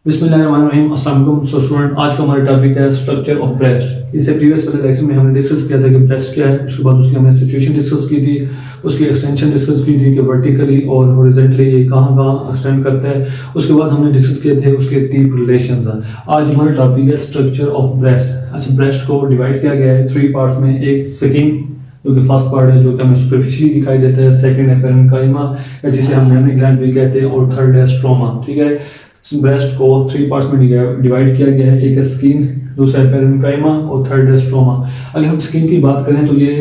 बिस्मिल्लाहिर्रहमानिर्रहीम। अस्सलाम वालेकुम। सो स्टूडेंट, आज का हमारा टॉपिक है स्ट्रक्चर ऑफ ब्रेस्ट। इससे प्रीवियस वाले लेक्चर में हमने डिस्कस किया था कि ब्रेस्ट क्या है, उसके बाद उसकी हमने सिचुएशन डिस्कस की थी, उसकी एक्सटेंशन डिस्कस की थी कि वर्टिकली और हॉरिजॉन्टली ये कहाँ कहाँ एक्सटेंड करता है। उसके बाद हमने डिस्कस किए थे उसके डीप रिलेशन। आज हमारा टॉपिक है स्ट्रक्चर ऑफ ब्रेस्ट। अच्छा, ब्रेस्ट को डिवाइड किया गया है 3 पार्ट्स में। एक स्किन जो कि फर्स्ट पार्ट है, जो कि हमें सुपरफिशियली दिखाई देता है। सेकंड है पेरेन्काइमा, जिसे हम मेमरी ग्लैंड भी कहते हैं। और थर्ड है स्ट्रोमा। ठीक है, ब्रेस्ट को 3 पार्ट्स में डिवाइड किया गया है। एक है स्किन, दूसरा है पेरेन्काइमा और थर्ड है स्ट्रोमा। अगर हम स्किन की बात करें तो ये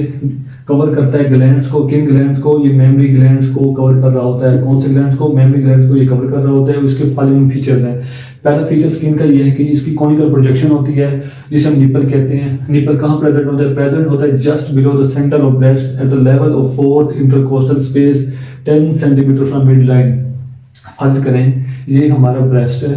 कवर करता है ग्लैंड्स को, किन ग्लैंड्स को, ये मेमरी ग्लैंड्स को कवर कर रहा होता है। कौन से ग्लैंड्स को? मेमरी ग्लैंड्स को ये कवर कर रहा होता है। इसके फॉलोइंग फीचर्स हैं। पहला फीचर स्किन का ये है कि इसकी कॉनिकल प्रोजेक्शन होती है, जिसे हम निपल कहते हैं। निपल कहाँ प्रेजेंट होता है? प्रेजेंट होता है just below the centre of breast at the level of 4th intercostal space 10 centimetre from mid line. फर्ज करें ये हमारा ब्रेस्ट है,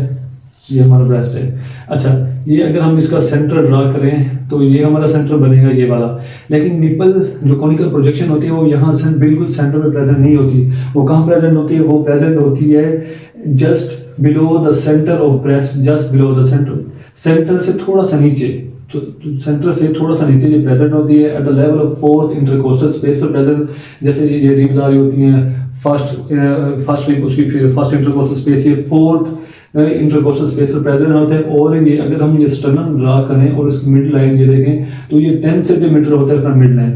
ये हमारा ब्रेस्ट है। अच्छा, ये अगर हम इसका सेंटर ड्रा करें तो ये हमारा सेंटर बनेगा ये वाला। लेकिन निपल जो कॉनिकल प्रोजेक्शन होती है वो यहाँ से बिल्कुल सेंटर में प्रेजेंट नहीं होती। वो कहाँ प्रेजेंट होती है? वो प्रेजेंट होती है just below the centre of breast, just below the centre, centre से थोड़ा सा नीचे, तो सेंटर से थोड़ा सा नीचे ये प्रेजेंट होती है at the level of 4th intercostal space पर प्रेजेंट। जैसे ये रिब्स आ रही होती हैं, फर्स्ट रिब, उसकी फिर फर्स्ट इंटरकोस्टल स्पेस, ये 4th इंटरकोस्टल स्पेस पर प्रेजेंट होते हैं। और ये अगर हम ये स्टर्नम ड्रा करें और इसकी मिड लाइन ये देखें तो ये 10 सेंटीमीटर होता है फ्रॉम मिड लाइन,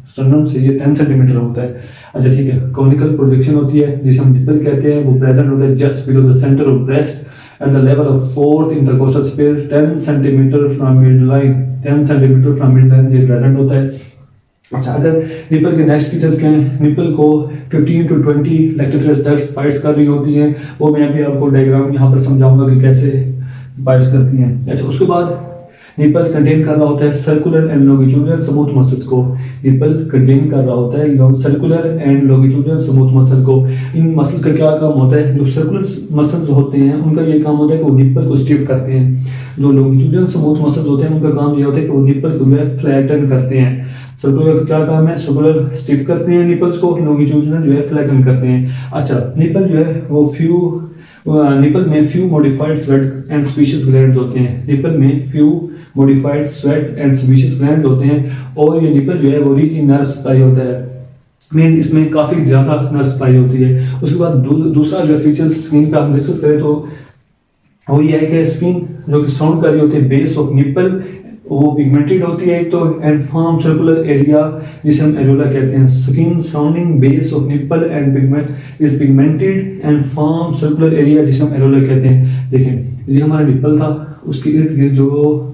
स्टर्नम से ये 10 सेंटीमीटर होता है। अच्छा ठीक है, कॉनिकल प्रोजेक्शन होती है जिसे हम निपल कहते हैं, वो प्रेजेंट होता है just below the centre of breast at the level of 4th intercostal space 10 centimeter from midline, 10 centimeter from midline ये प्रेजेंट होता है। अच्छा, अगर निपल के नेक्स्ट फीचर्स क्या हैं? निपल को 15 to 20 लैक्टिफरस डक्ट्स पाइट्स कर रही होती हैं। वो मैं अभी आपको डायग्राम यहाँ पर समझाऊंगा कि कैसे पाइट्स करती हैं। अच्छा, उसके बाद निपल कंटेन कर रहा होता है circular and longitudinal smooth muscles को। निपल कंटेन कर रहा होता है circular and longitudinal smooth muscle को। इन मसल्स का क्या काम होता है? जो सर्कुलर मसल्स होते हैं उनका ये काम होता है कि वो निपल को स्टिफ करते हैं। जो लॉन्गिट्यूडिनल स्मूथ मसल्स होते हैं उनका काम ये होता है कि वो निपल को जो है फ्लैटन करते हैं। सर्कुलर का क्या काम है? सर्कुलर स्टिफ करते हैं निपल्स को, लॉन्गिट्यूडिनल जो है फ्लैटन करते हैं। अच्छा, निपल जो है वो निपल में few modified sweat and species glands होते हैं। निपल में few modified sweat and species glands होते हैं। और ये निपल जो है वो रिच इन नर्व सप्लाई होता है। मेन इसमें काफ़ी ज़्यादा नर्व सप्लाई होती है। उसके बाद दूसरा अगर फीचर स्किन का हम डिस्कस करें तो वो ये है कि स्किन जो कि साउंड कर रही होती है बेस ऑफ निपल, वो पिगमेंटेड होती है। तो एंड फॉर्म सर्कुलर एरिया जिसे हम एरोला कहते हैं। Skin sounding base of nipple and pigment is pigmented and form circular area जिसे हम एरोला कहते हैं। देखें, ये हमारा निपल था, उसके इर्द गिर्द जो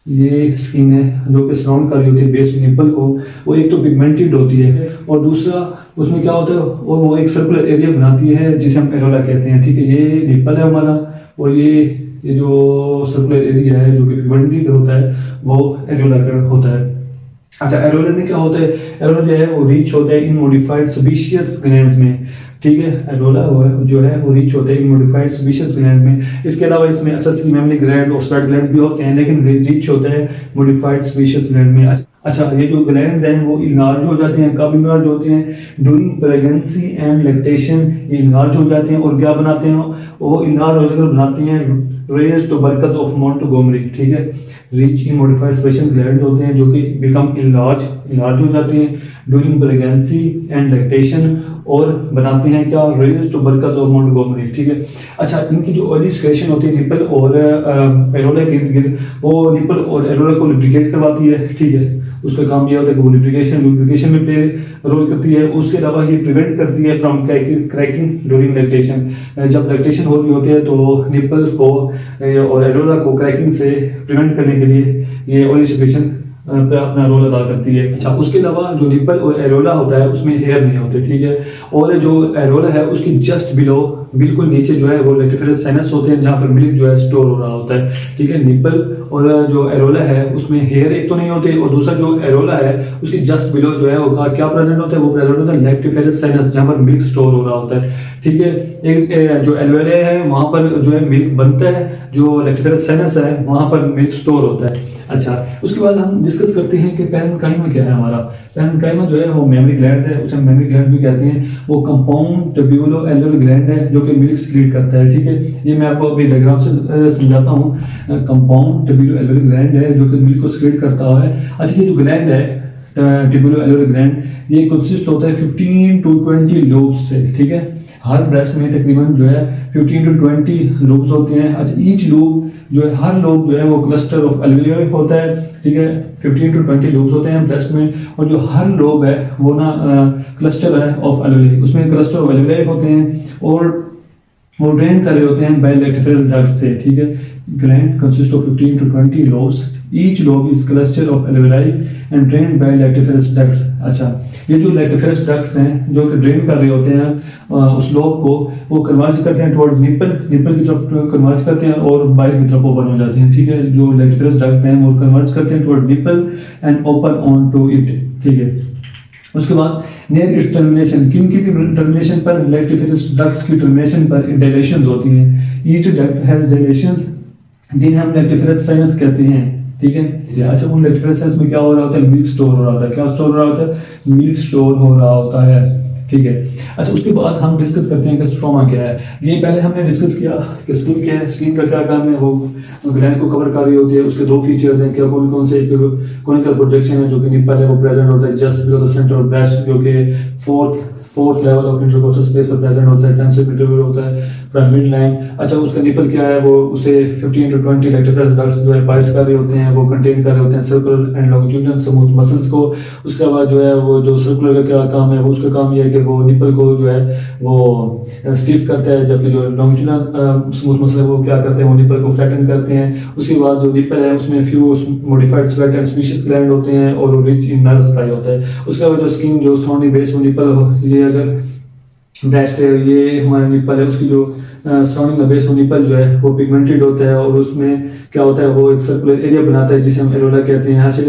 ये स्किन है जो कि सराउंड कर रही होती है बेस निपल को, वो एक तो पिगमेंटेड होती है और दूसरा उसमें क्या होता है, और वो एक सर्कुलर एरिया बनाती है जिसे हम एरोला कहते हैं। ठीक है, ये निपल है हमारा और ये जो सर्कुलर एरिया है जो कि पिगमेंटेड होता है वो एरोला होता है। अच्छा, एरोला में क्या होता है? एरोला जो है वो रिच होता है इन मॉडिफाइड सेबेशियस ग्लैंड्स में। ठीक है, एरोला जो है वो रिच होता है इन मॉडिफाइड सेबेशियस ग्लैंड में। इसके अलावा इसमें एसेसरी मेमरी ग्लैंड और स्वेट ग्लैंड भी होते हैं, लेकिन रिच होता है मॉडिफाइड सेबेशियस ग्लैंड में। अच्छा, ये जो ग्लैंड्स हैं वो इनलार्ज हो जाते हैं। कब इनलार्ज होते हैं? ड्यूरिंग प्रेगनेंसी एंड लैक्टेशन ये इनलार्ज हो जाते हैं। और क्या बनाते हैं? वो इनलार्ज होकर बनाती हैं रेज टुबरकल्स ऑफ मोंटगोमरी। ठीक है, rich in modified special gland होते हैं जो कि बिकम इनलार्ज हो जाते हैं ड्यूरिंग प्रेगनेंसी एंड लैक्टेशन और बनाते हैं क्या? Raise tubercles of Montgomery. ठीक है। अच्छा, इनकी जो ऑयली सिक्रेशन होती है निपल और एरोला के इर्द गिर्द, वो निपल और एरोला को लुब्रिकेट करवाती है। ठीक है, उसका काम ये होता है कि वो लुब्रिकेशन में प्ले रोल करती है। उसके अलावा ये प्रिवेंट करती है फ्रॉम क्रैकिंग ड्यूरिंग लैक्टेशन। जब लैक्टेशन हो रही होती है तो निपल को और एरोला को क्रैकिंग से प्रिवेंट करने के लिए ये ऑयली सिक्रेशन पे अपना रोल अदा करती है। अच्छा, उसके अलावा जो निपल और एरोला होता है उसमें हेयर नहीं होते। ठीक है, और जो एरोला है उसकी जस्ट बिलो बिल्कुल नीचे जो है वो लैक्टिफरस साइनस होते हैं जहाँ पर मिल्क जो है स्टोर हो रहा होता है। ठीक है, निपल और जो एरोला है उसमें हेयर एक तो नहीं होते, और दूसरा जो एरोला है उसकी जस्ट बिलो जो है वो क्या प्रेजेंट होता है? वो प्रेजेंट होता है लैक्टिफरस साइनस जहाँ पर मिल्क स्टोर हो रहा होता है। ठीक है, एक जो एल्वेले है वहाँ पर जो है मिल्क बनता है, जो लैक्टिफरस साइनस है वहाँ पर मिल्क स्टोर होता है। अच्छा, उसके बाद हम डिस्कस करते हैं कि पेरेन्काइमा क्या है हमारा। पैरेन्काइमा जो है वो मेमरी ग्लैंड है, उसे मेमरी ग्लैंड भी कहते हैं। वो कंपाउंड ट्यूब्यूलो एलुलर ग्लैंड है जो कि मिल्क सीक्रेट करता है, ठीक है। ये मैं आपको अभी डायग्राम से समझाता हूँ। कंपाउंड ट्यूब्यूलो एलुलर ग्लैंड है जो कि मिल्क को सीक्रेट करता है। अच्छा, ये जो ग्लैंड है ट्यूब्यूलो एलुलर ग्लैंड, ये कंसिस्ट होता है 15 to 20 लोब्स से, ठीक है। हर ब्रेस्ट में तकरीबन जो है 15 to 20 लोब्स होते हैं। अच्छा, ईच लोब जो है, हर लोब जो है वो क्लस्टर ऑफ एलुलाई होता है, ठीक है। 15 to 20 लोब्स होते हैं ब्रेस्ट में, और जो हर लोब है वो ना क्लस्टर है ऑफ एलुलाई, उसमें क्लस्टर ऑफ एलुलाई होते हैं और वो ड्रेन कर रहे होते हैं बाय लैक्टिफेरस डक्ट से, ठीक है। Gland consist of 15 to 20 lobes, each lobe is cluster of alveoli and drain by lactiferous ducts. अच्छा, ये जो लैक्टिफेरस डक्ट्स हैं जो कि ड्रेन कर रहे होते हैं उस लोब को, वो कन्वर्ज करते हैं टुवर्ड्स निपल की तरफ कन्वर्ज करते हैं और बाहर की तरफ ओपन हो जाते हैं, ठीक है। जो लैक्टिफेरस डक्ट हैं वो कन्वर्ज करते हैं towards nipple and open on to it, ठीक है। उसके बाद नियर इट्स टर्मिनेशन, किन की टर्मिनेशन पर, लैक्टिफेरस डक्ट्स की टर्मिनेशन पर डायलेशंस होती हैं। ईच डक्ट हैज डायलेशंस जिन्हें हम लैक्टिफेरस साइनस कहते हैं, ठीक है। अच्छा, उन लैक्टिफेरस साइनस में क्या हो रहा होता है, मिल्क स्टोर हो रहा होता है। क्या स्टोर हो रहा होता है, मिल्क स्टोर हो रहा होता है, ठीक है। अच्छा, उसके बाद हम डिस्कस करते हैं कि स्ट्रोमा क्या है। ये पहले हमने डिस्कस किया कि स्किन क्या है, स्किन का क्या काम है, वो ग्लैंड को कवर कर रही होती है। उसके दो फीचर्स हैं, क्या कौन कौन से, कोनिकल प्रोजेक्शन है जो कि निपल है वो प्रेजेंट होता है just below the centre of breast, जो कि fourth level of intercostal space पर प्रेजेंट होता है, 10 सेंटीमीटर होता है मिड लाइन। अच्छा, उसका निपल क्या है, वो उसे 15 to 20 लैक्टिफेरस डक्ट्स जो है बाइस कर रहे होते हैं, वो कंटेन कर रहे होते हैं circular and longitudinal smooth muscles को। उसके बाद जो है वो जो सर्कुलर का क्या काम है, वो उसका काम ये है कि वो निपल को जो है वो स्टिफ करता है, जबकि जो लॉन्गिट्यूडिनल स्मूथ मसल है वो क्या करते हैं, वो निपल को फ्लैटन करते हैं। उसके बाद जो निपल है उसमें few modified sweat and species gland होते हैं और रिच इन नर्व सप्लाई होता है। उसके बाद जो स्किन जो सराउंडिंग बेस वो निपल, ये अगर ब्रेस्ट है, ये हमारा निपल है, उसकी जो सराउंडिंग बेस निपल जो है वो पिगमेंटेड होता है और उसमें क्या होता है, वो एक सर्कुलर एरिया बनाता है जिसे हम एरोला कहते हैं। अच्छा,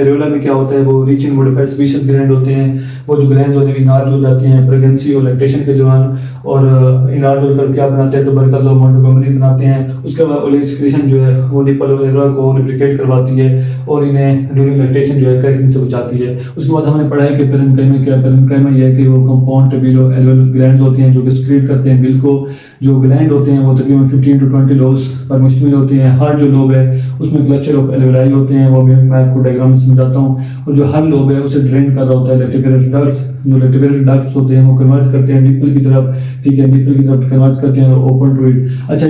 एरोला में क्या होता है, वो rich in modified species gland होते हैं। वो जो ग्लैंड होते हैं इनार्ज हो जाते हैं प्रेगनेंसी और लैक्टेशन के दौरान, और इनार्ज होकर क्या बनाते हैं, ट्यूबरकल्स और मोंटगोमरी बनाते हैं। उसके बाद ओलेज सिक्रीशन जो है वो निपल और एरोला को लुब्रिकेट करवाती है और इन्हें ड्यूरिंग लैक्टेशन जो है क्रैकिंग से बचाती है। उसके बाद हमने पढ़ा है कि पैरेन्काइमा क्या है। पैरेन्काइमा ये है कि वो कंपाउंड ट्यूब्यूलो एलुलर ग्लैंड्स होते हैं जो कि सीक्रेट करते हैं मिल्क को। जो ग्लैंड होते हैं वो तकरीबन 15 to 20 लोब्स पर मुश्तमिल होते हैं। हर जो लोब है उसमें क्लस्टर ऑफ एलुलाई होते हैं, वो मैं आपको डायग्राम में समझाता हूँ। और जो हर लोब है उसे ड्रेन कर रहा होता है लैक्टिफेरस डक्ट्स। जो लैक्टिफेरस डक्ट्स होते हैं वो कन्वर्ज करते हैं निपल की तरफ, ठीक है, निपल की तरफ कन्वर्ज करते हैं और ओपन टू इट। अच्छा,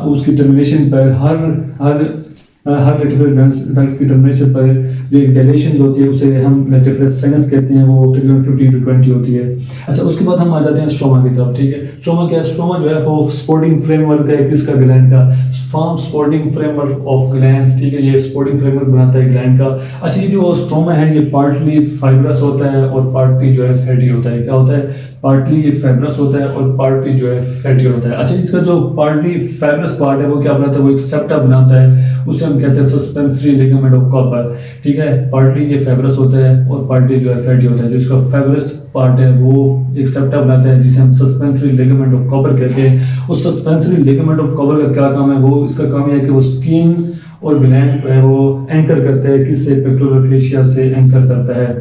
उसकी टर्मिनेशन पर हर लैक्टिफेरस डक्ट्स की टर्मिनेशन पर जो एक डायलेशन होती है उसे हम लैक्टिफेरस साइनस कहते हैं, वो तकरीबन 15 to 20 होती है। अच्छा, उसके बाद हम आ जाते हैं स्ट्रोमा की तरफ, ठीक है। स्ट्रोमा क्या है, स्ट्रोमा जो है वो सपोर्टिंग फ्रेमवर्क है किसका, ग्लैंड का, form supporting framework of glands, ठीक है। ये सपोर्टिंग फ्रेमवर्क बनाता है ग्लैंड का। अच्छा, ये जो स्ट्रोमा है ये पार्टली फाइब्रस होता है और पार्टली जो है फैटी होता है। क्या होता है, पार्टली ये फाइब्रस होता है और पार्टली जो है फैटी होता है। अच्छा, इसका जो पार्टली फाइब्रस पार्ट है वो क्या बनाता है, वो एक सेप्टा बनाता है, उसे हम कहते हैं सस्पेंसरी लिगामेंट ऑफ कॉपर, ठीक है। पार्टली ये फाइब्रस होता है और पार्टली जो है फैटी होता है। जो इसका फाइब्रस पार्ट है वो एक सेप्टा बनाता है जिसे हम सस्पेंसरी लिगामेंट ऑफ कॉपर कहते हैं। उस सस्पेंसरी लिगामेंट ऑफ कॉपर का क्या काम है, वो इसका काम है कि वो स्किन और ग्लैंड पे वो एंकर करता है, किससे, पेक्टोरल फेशिया से एंकर करता है,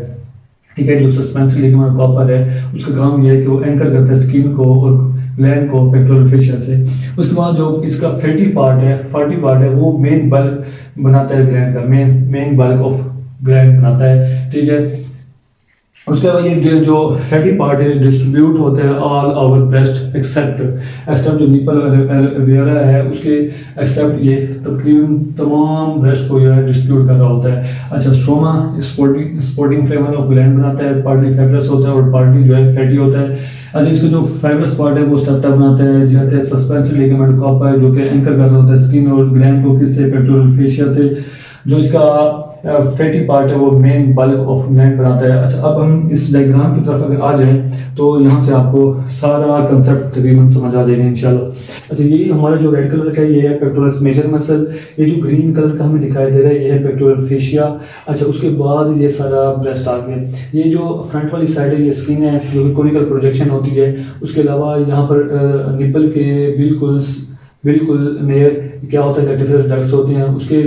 ठीक है। जो सस्पेंसरी लिगामेंट कॉपर है उसका काम यह है कि वो एंकर करता है स्किन को और ग्लैंड को पेक्टोरल फेशिया से। उसके बाद जो इसका फैटी पार्ट है वो मेन बल्क बनाता है ग्लैंड का, मेन बल्क ऑफ ग्लैंड बनाता है, ठीक है। उसके बाद ये जो फैटी पार्ट है डिस्ट्रीब्यूट होता है ऑल ओवर ब्रेस्ट एक्सेप्ट जो निपल वगैरह है उसके एक्सेप्ट ये तकरीबन तमाम ब्रेस्ट को जो है डिस्ट्रीब्यूट कर रहा होता है। अच्छा, stroma sporting framework of gland बनाता है, पार्टली फाइब्रस होता है और पार्टली जो है फैटी होता है। अच्छा, इसका जो फाइब्रस पार्ट है वो सेप्टा बनाता है जिसे सस्पेंसरी लिगामेंट कॉपर जो कि एंकर कर रहा होता है स्किन और ग्लैंड को, किससे, पेक्टोरल फेशिया से। जो इसका फैटी पार्ट है वो मेन बल्क ऑफ ग्लैंड बनाता है। अच्छा, अब हम इस डायग्राम की तरफ अगर आ जाएं तो यहाँ से आपको सारा कंसेप्ट तकरीबन समझ आ जाएगा इंशाल्लाह। अच्छा, ये हमारा जो रेड कलर का ये है पेक्टोरस मेजर मसल, ये जो ग्रीन कलर का हमें दिखाई दे रहा है ये है पेक्टोरल फेशिया। अच्छा, उसके बाद ये सारा ब्रेस्ट आ गया। ये जो फ्रंट वाली साइड है ये स्किन है जो कोनिकल प्रोजेक्शन होती है। उसके अलावा यहाँ पर निपल के बिल्कुल बिल्कुल नियर क्या होता है, लैक्टिफरस डक्ट्स होती हैं, उसके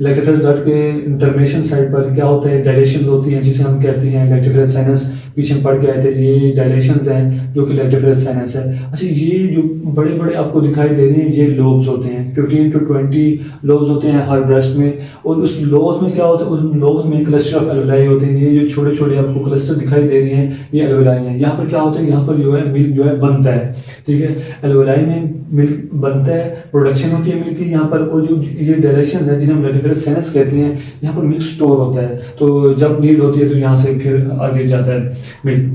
लैक्टिफरस डक्ट के इंटरमेशन साइड पर क्या होता है, डायलेशन होती हैं जिसे हम कहते हैं लैक्टिफरस साइनस। पीछे हम पढ़ के आए थे, ये डायलेशंस हैं जो कि लैक्टिफरस साइनस है। अच्छा, ये जो बड़े बड़े आपको दिखाई दे रहे हैं ये लोब्स होते हैं, 15 to 20 लोब्स होते हैं हर ब्रेस्ट में। और उस लोब्स में क्या होता है, उस लोब्स में क्लस्टर ऑफ एल्वेलाई होते हैं। ये जो छोटे छोटे आपको क्लस्टर दिखाई दे रही हैं ये एल्वेलाई हैं। यहाँ पर क्या होता है, यहाँ पर जो है मिल्क जो है बनता है, ठीक है, एल्वेलाई में मिल्क बनता है, प्रोडक्शन होती है मिल्क की यहाँ पर। और जो ये डायलेशन है जिन्हें हम लैक्टिफरस साइनस कहते हैं, यहाँ पर मिल्क स्टोर होता है, तो जब नीड होती है तो यहाँ से फिर आगे जाता है मिल्क।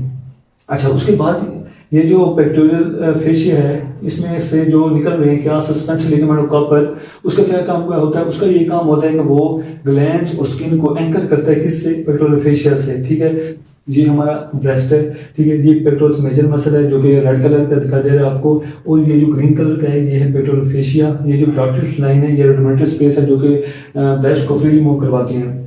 अच्छा, उसके बाद ये जो पेक्टोरियल फेशिया है इसमें से जो निकल रहे हैं क्या सस्पेंशन लिगामेंट कॉपर, उसका क्या काम क्या होता है, उसका ये काम होता है कि वो ग्लैंड्स और स्किन को एंकर करता है, किससे, पेक्टोरियल फेशिया से, ठीक है। ये हमारा ब्रेस्ट है, ठीक है, ये पेक्टोरस मेजर मसल है जो कि रेड कलर का दिखा दे रहा है आपको। और ये जो ग्रीन कलर का है ये है पेक्टोरल फेशिया। ये जो डॉटेड लाइन है ये रुडिमेंटरी स्पेस है जो कि ब्रेस्ट को फ्रीली मूव करवाती है।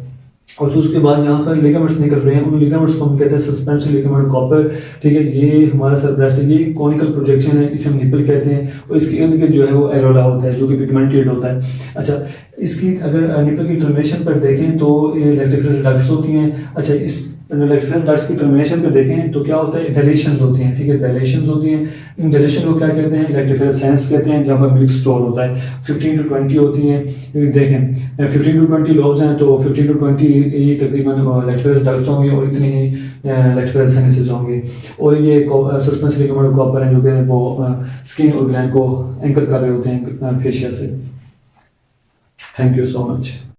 और जो उसके बाद यहाँ पर लिगामेंट्स निकल रहे हैं, उन लिगामेंट्स को हम कहते हैं सस्पेंशन लिगामेंट कॉपर, ठीक है। ये हमारा सर ब्रेस्ट है, ये कॉनिकल प्रोजेक्शन है, इसे हम निपल कहते हैं। और इसके इर्द गिर्द जो है वो एरोला होता है जो कि पिगमेंटेड होता है। अच्छा, इसकी अगर निपल की टर्मिनेशन पर देखें तो ये लैक्टिफरस डक्ट्स होती हैं। अच्छा, इस लैक्टिफरस डक्ट्स की टर्मिनेशन पर देखें तो क्या होता है, डायलेशंस होती हैं, ठीक है, डायलेशंस होती हैं। इन डायलेशन को क्या कहते हैं, लैक्टिफरस साइनस कहते हैं, जहाँ पर मिल्क स्टोर होता है। 15 to 20 होती हैं, देखें 15 to 20 लोब्स हैं, तो 15 to 20 ये तकरीबन लैक्टिफरस डक्ट्स होंगे और इतनी ही लैक्टिफरस साइनसेस होंगे। और ये सस्पेंशन लिगामेंट कॉपर है जो कि वो स्किन और ग्लैंड को एंकर कर रहे होते हैं फेशिया से। Thank you so much.